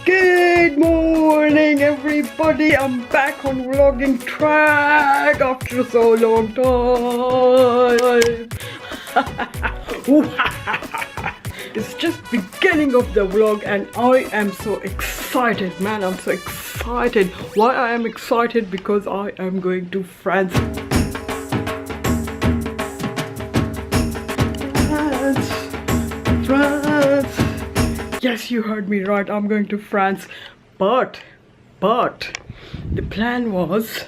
Good morning everybody, I'm back on vlogging track after so long time. It's just beginning of the vlog and I am so excited, man. I'm so excited. Why I am excited? Because I am going to France. France. Yes, you heard me right. I'm going to France. But the plan was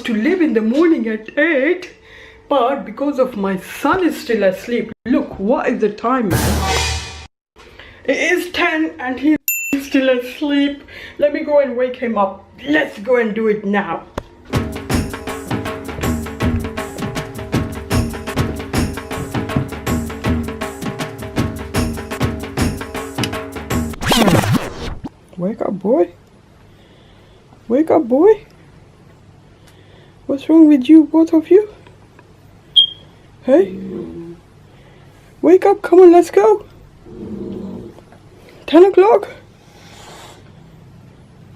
to leave in the morning at 8. But because of my son is still asleep. Look, what is the time, man? It is 10 and he's still asleep. Let me go and wake him up. Let's go and do it now. Wake up, boy. Wake up, boy. What's wrong with you, both of you? Hey? Wake up, come on, let's go. 10 o'clock?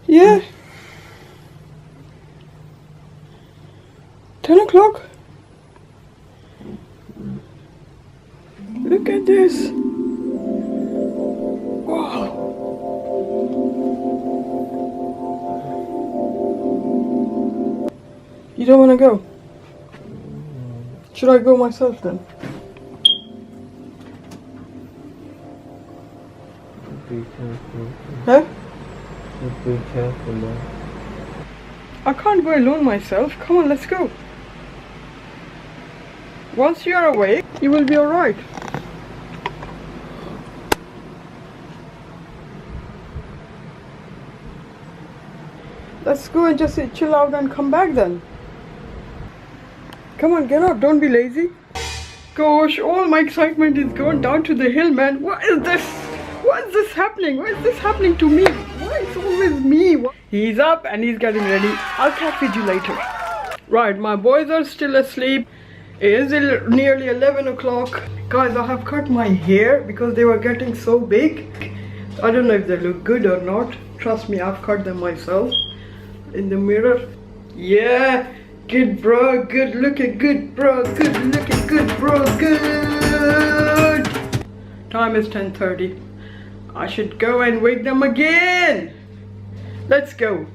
Yeah. 10 o'clock? Look at this. Wow. You don't want to go? Should I go myself then? Be careful. Huh? Be careful now. I can't go alone myself. Come on, let's go. Once you are awake, you will be alright. Let's go and just chill out and come back then. Come on, get up, don't be lazy. Gosh, all my excitement is going down to the hill, man. What is this? What is this happening? Why is this happening to me? Why is it always me? He's up and he's getting ready. I'll catch with you later. Right, my boys are still asleep. It is nearly 11 o'clock. Guys, I have cut my hair because they were getting so big. I don't know if they look good or not. Trust me, I've cut them myself in the mirror. Yeah. Good bro, good looking, good bro, good looking, good bro, good. Time is 10:30. I should go and wake them again. Let's go.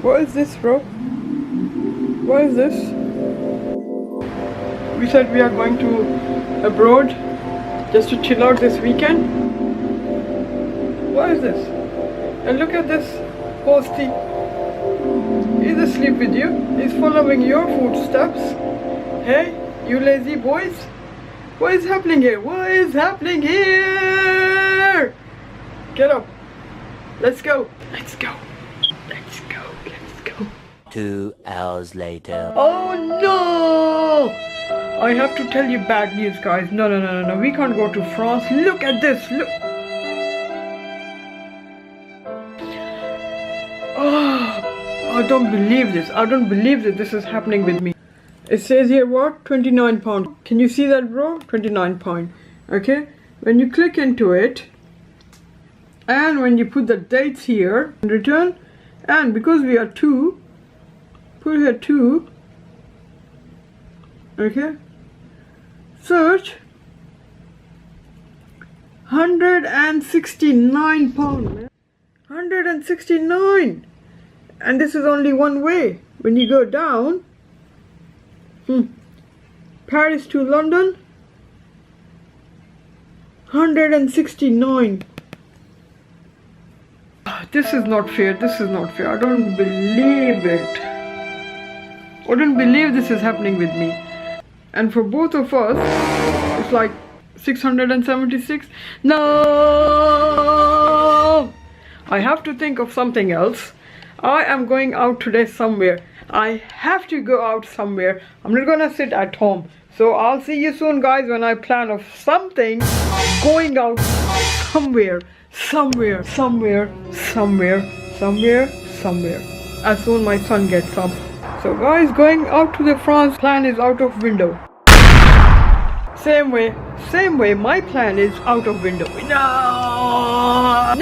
What is this, bro? What is this? We said we are going to abroad just to chill out this weekend. What is this? And look at this postie. He's asleep with you. He's following your footsteps. Hey, you lazy boys. What is happening here? What is happening here? Get up. Let's go. Let's go. Let's go. 2 hours later. Oh no! I have to tell you bad news, guys. No. We can't go to France. Look at this. Look. Oh, I don't believe this. I don't believe that this is happening with me. It says here what? £29. Can you see that, bro? £29. Okay. When you click into it, and when you put the dates here, return, and because we are two. Put here 2. Okay. Search. £169, man. 169. And this is only one way. When you go down. Paris to London. 169. This is not fair. This is not fair. I don't believe it. I don't believe this is happening with me. And for both of us, it's like 676. No! I have to think of something else. I am going out today somewhere. I have to go out somewhere. I'm not gonna sit at home. So I'll see you soon, guys, when I plan of something going out somewhere. As soon my son gets up. So guys, going out to the France plan is out of window. Same way, my plan is out of window. No!